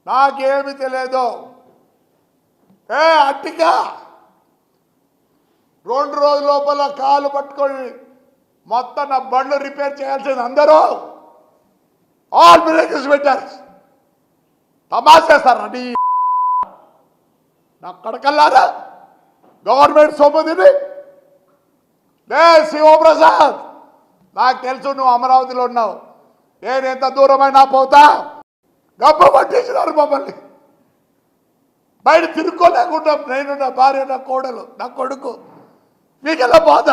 నాకేమి తెలియదు. అట్టిగా 2 రోజుల లోపల కాలు పట్టుకొని మొత్తం నా బండ్లు రిపేర్ చేయాల్సింది అందరూ ఆల్ బ్రేకర్స్ పెట్టారు. తమాషేస్తారు అని నా కడకల్లారా గవర్నమెంట్ సొమ్ము తిని. శివప్రసాద్, నాకు తెలుసు నువ్వు అమరావతిలో ఉన్నావు. నేను ఎంత దూరమైనా పోతా. గబ్బ పట్టేసినారు మమ్మల్ని. బయట తిరుక్కోలేకుండా నేను, నా భార్య, నా కోడలు, నా కొడుకు. మీకెలా బాధ?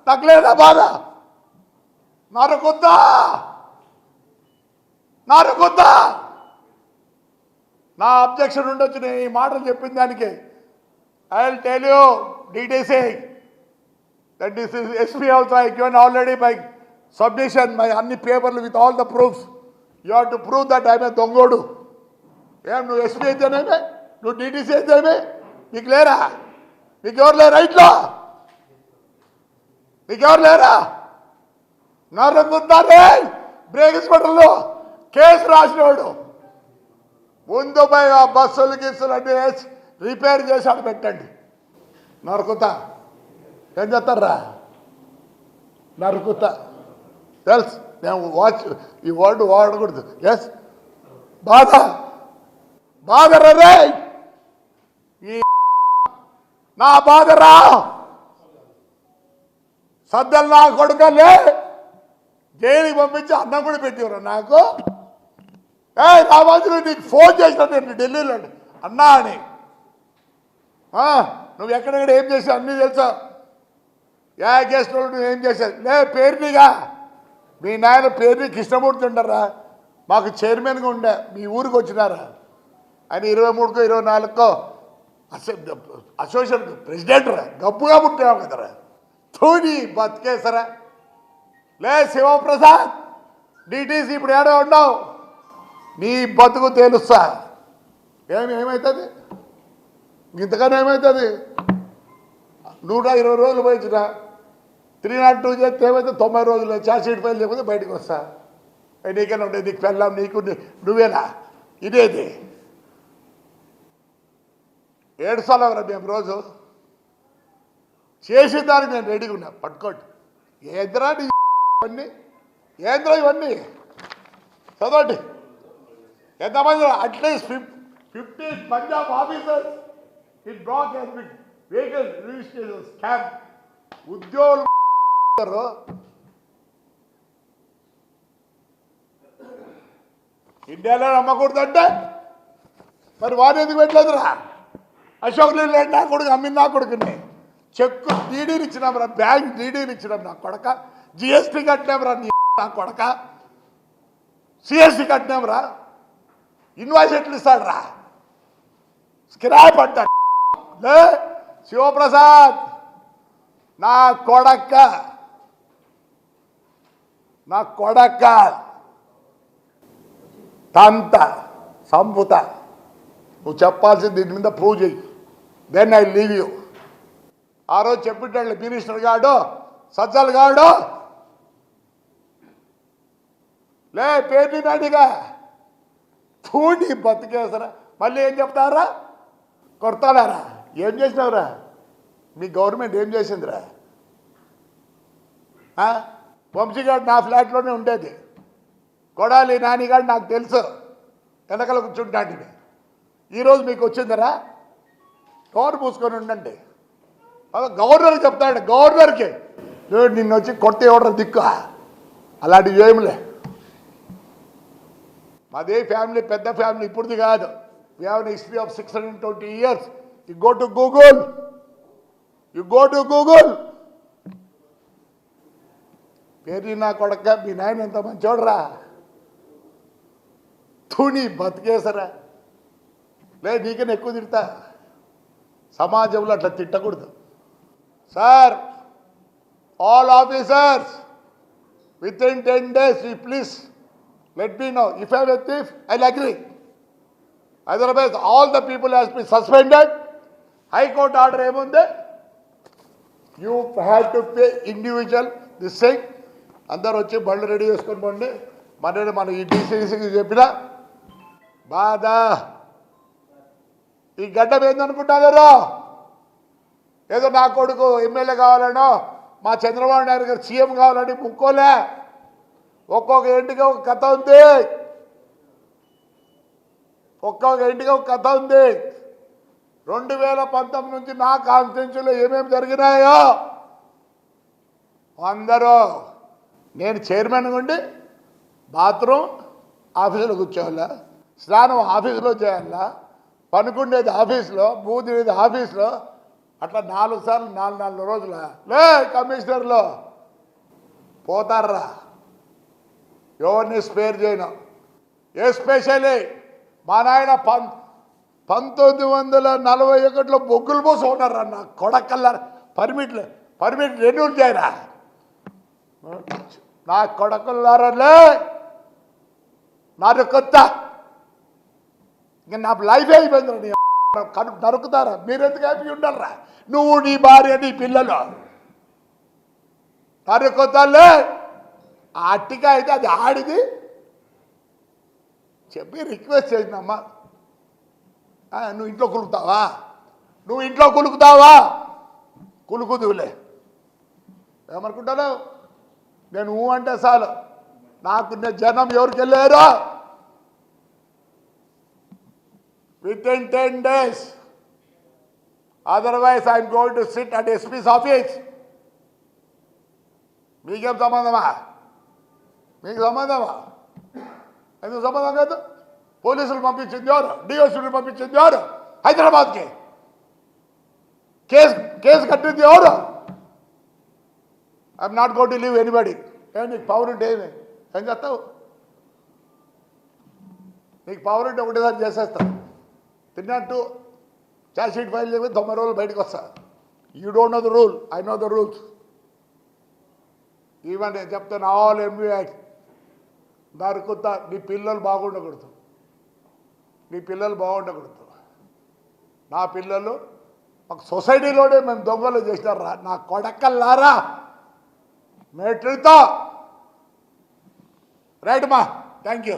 నాకు లేదా బాధ? నరుకుద్దా నరుకుద్దా. నా అబ్జెక్షన్ ఉండొచ్చు నేను ఈ మాటలు చెప్పిన దానికి. I will tell you DTC that this is SP also I given already by submission my అన్ని పేపర్లు with all the proofs. You have to prove that I am a దొంగోడు. నువ్వు SP అయితేనేమే, నువ్వు DTC అయితేనే, నీకు లేరా? మీకు ఎవరు లేరా ఇట్లా? మీకు ఎవరు లేరా? నరుకుతారే బ్రేక్ హాస్పిటల్లో కేసు రాసినవాడు ముందు పోయి ఆ బస్సులు గిస్సులు అన్నీ వేసి రిపేర్ చేసి పెట్టండి. నరుకుతా ఏం చేస్తారా? నరుకుతా తెలుసు. నేను ఈ వర్డ్ వాడకూడదు. ఎస్ బాధ బాధరా ఈ నా బాధరా. సద్దలు నా కొడుకలే జైలుకి పంపించి అన్నం కూడా పెట్టివరా నాకు. రామాజులు నీకు ఫోన్ చేసిన నేను ఢిల్లీలో అన్నా అని. నువ్వు ఎక్కడెక్కడ ఏం చేసావు అన్నీ తెలుసా? గెస్ట్ నువ్వు ఏం చేశావు? పేరునిగా మీ నాయన పేరుని కృష్ణమూర్తి ఉండరా, మాకు చైర్మన్గా ఉండే. మీ ఊరికి వచ్చినారా ఆయన 23కో 24కో అసోసియేషన్ ప్రెసిడెంట్ రా. గబ్బుగా పుట్టావు కదరా. తూని బతికేసరా. శివప్రసాద్ DTC ఇప్పుడు ఏడో ఉన్నావు. నీ బతుకు తెలుస్తా. ఏమవుతుంది ఇంతకన్నా? ఏమవుతుంది? 120 రోజులు పోయించిన 302 చేస్తే ఏమైతే 90 రోజులు ఛార్జ్ షీట్ ఫైల్ లేకపోతే బయటకు వస్తా. నీకైనా ఉండే నీకు పెళ్ళాం నీకు నువ్వేనా? ఇదేది ఏడుస్తారా మేము రోజు చేసిన దానికి నేను రెడీగా ఉన్నా. పట్టుకోండి. ఏంద్రా ఇవన్నీ? ఏంద్రా ఇవన్నీ? చదవండి ఎంతమంది. At least 50 Punjab officers in black has been vehicle registration scam. ఉద్యోగులు ఇండియాలో నమ్మకూడదంటే మరి వారు ఎందుకు పెట్టలేదురా? అశోక్ లేండి నా కొడుకు అమ్మింది. నా కొడుకుని చెక్కు డీడీలు ఇచ్చినాం రా, బ్యాంక్ డీడీలు ఇచ్చినాం నా కొడక. GST కట్టినాం రా నా కొడక. CST కట్టినాం రా. ఇన్వాయిస్ ఎట్లు ఇస్తాడు రా? స్క్రాప్ అంటాడు. శివప్రసాద్ నా కొడక్క, నా కొడక్క తంత సంపుత. నువ్వు చెప్పాల్సింది దీని మీద ప్రూవ్ చేయి. Then I leave you. ఆ రోజు చెప్పిట్టాడు మినిస్టర్ గాడు సజ్జల్ గాడు పేరు నాడిగా తూడి బతికేసరా. మళ్ళీ ఏం చెప్తారా? కొడతాడారా? ఏం చేసినావురా? మీ గవర్నమెంట్ ఏం చేసిందిరా? వంశీగాడు నా ఫ్లాట్లోనే ఉండేది. కొడాలి నానిగాడు నాకు తెలుసు, వెనకల కూర్చుంటాడు. ఈరోజు మీకు వచ్చిందరా? డోర్ మూసుకొని ఉండండి. గవర్నర్కి చెప్తాడు. గవర్నర్కి నిన్ను వచ్చి కొట్టే ఎవడరా దిక్కు? అలాంటివి ఏమిలే. మాదే ఫ్యామిలీ పెద్ద ఫ్యామిలీ, ఇప్పుడుది కాదు. We have an history of 620 years. You go to Google, you go to Google. పేరు నా కొడక మీ నాయన ఎంత మంచోడరా. తుని బతికేసరా. నీకన్నా ఎక్కువ తిడతా. సమాజంలో అట్లా తిట్టకూడదు sir. All officers within 10 days please let me know. If I am a thief, I'll agree. Otherwise, all the people has been suspended. High Court order emunde. You have to pay individual this thing. Andaru vachi ballu ready cheskoni ponde. మన ఈ DCCకి చెప్పినా బాధ ఈ గడ్డం ఏందనుకుంటున్నారో? ఏదో నా కొడుకు MLA కావాలనో మా చంద్రబాబు నాయుడు గారు సీఎం కావాలని ముక్కోలే. ఒక్కొక్క ఇంటికి ఒక కథ ఉంది, ఒక్కొక్క ఇంటికి ఒక కథ ఉంది. 2019 నుంచి నా కాన్స్టిట్యూన్సీలో ఏమేమి జరిగినాయో అందరూ నేను చైర్మన్ ఉండి బాత్రూమ్ ఆఫీసులో కూర్చోవాలా, స్నానం ఆఫీసులో చేయాలా, పనుకుండేది ఆఫీసులో, బూదినేది ఆఫీసులో, అట్లా 4 సార్లు 4 రోజుల లే కమిషనర్లో పోతారా? ఎవరిని స్పేర్ చేయను. ఎస్పెషల్లీ మా నాయన 1941లో బొగ్గులు పోసి ఉన్నారా నా కొడకల్లా. పర్మిట్ రెన్యూల్ చేయరా నా కొడకల్లారలే. నాకు కొత్త ఇంకా నా లైఫ్ అయిపోయింది. నరుకుతారా? మీరెందుకు హ్యాపీ ఉండాలరా? నువ్వు, నీ భార్య, నీ పిల్లలు నరుకుతాలే. ఆ అట్టిక అయితే అది ఆడిది చెప్పి రిక్వెస్ట్ చేసినమ్మా. నువ్వు ఇంట్లో కులుకుతావా? నువ్వు ఇంట్లో కులుకుతావా? కులుకుదులే. ఏమనుకుంటాను నేను అంటే చాలు. నాకున్న జనం ఎవరికి వెళ్ళారో within 10 days. Otherwise, I am going to sit at SP's office. మీకేం సంబంధమా? మీకు సంబంధమా? ఎందుకు సంబంధం కాదు? పోలీసులు పంపించింది ఎవరు? డిఎస్పీని పంపించింది ఎవరు? హైదరాబాద్కి కేసు కట్టింది ఎవరు? I'm not going to leave anybody. నీకు పవర్ ఉంటే ఏం చేస్తావు? నీకు పవర్ ఉంటే ఒకటేసారి చేసేస్తావు. తిన్నట్టు ఛార్జ్ షీట్ ఫైల్ చేసి 90 రోజులు బయటకు వస్తా. You don't know the rule, I know the rules. Even నేను చెప్తాను, ఆల్ ఎంబీ యాక్ట్ నరుకుతా. నీ పిల్లలు బాగుండకూడదు, నీ పిల్లలు బాగుండకూడదు. నా పిల్లలు ఒక సొసైటీలోనే మేము దొంగలు చేసినారా నా కొడకల్లారా. మేట్రితో రైట్ మా, థ్యాంక్ యూ.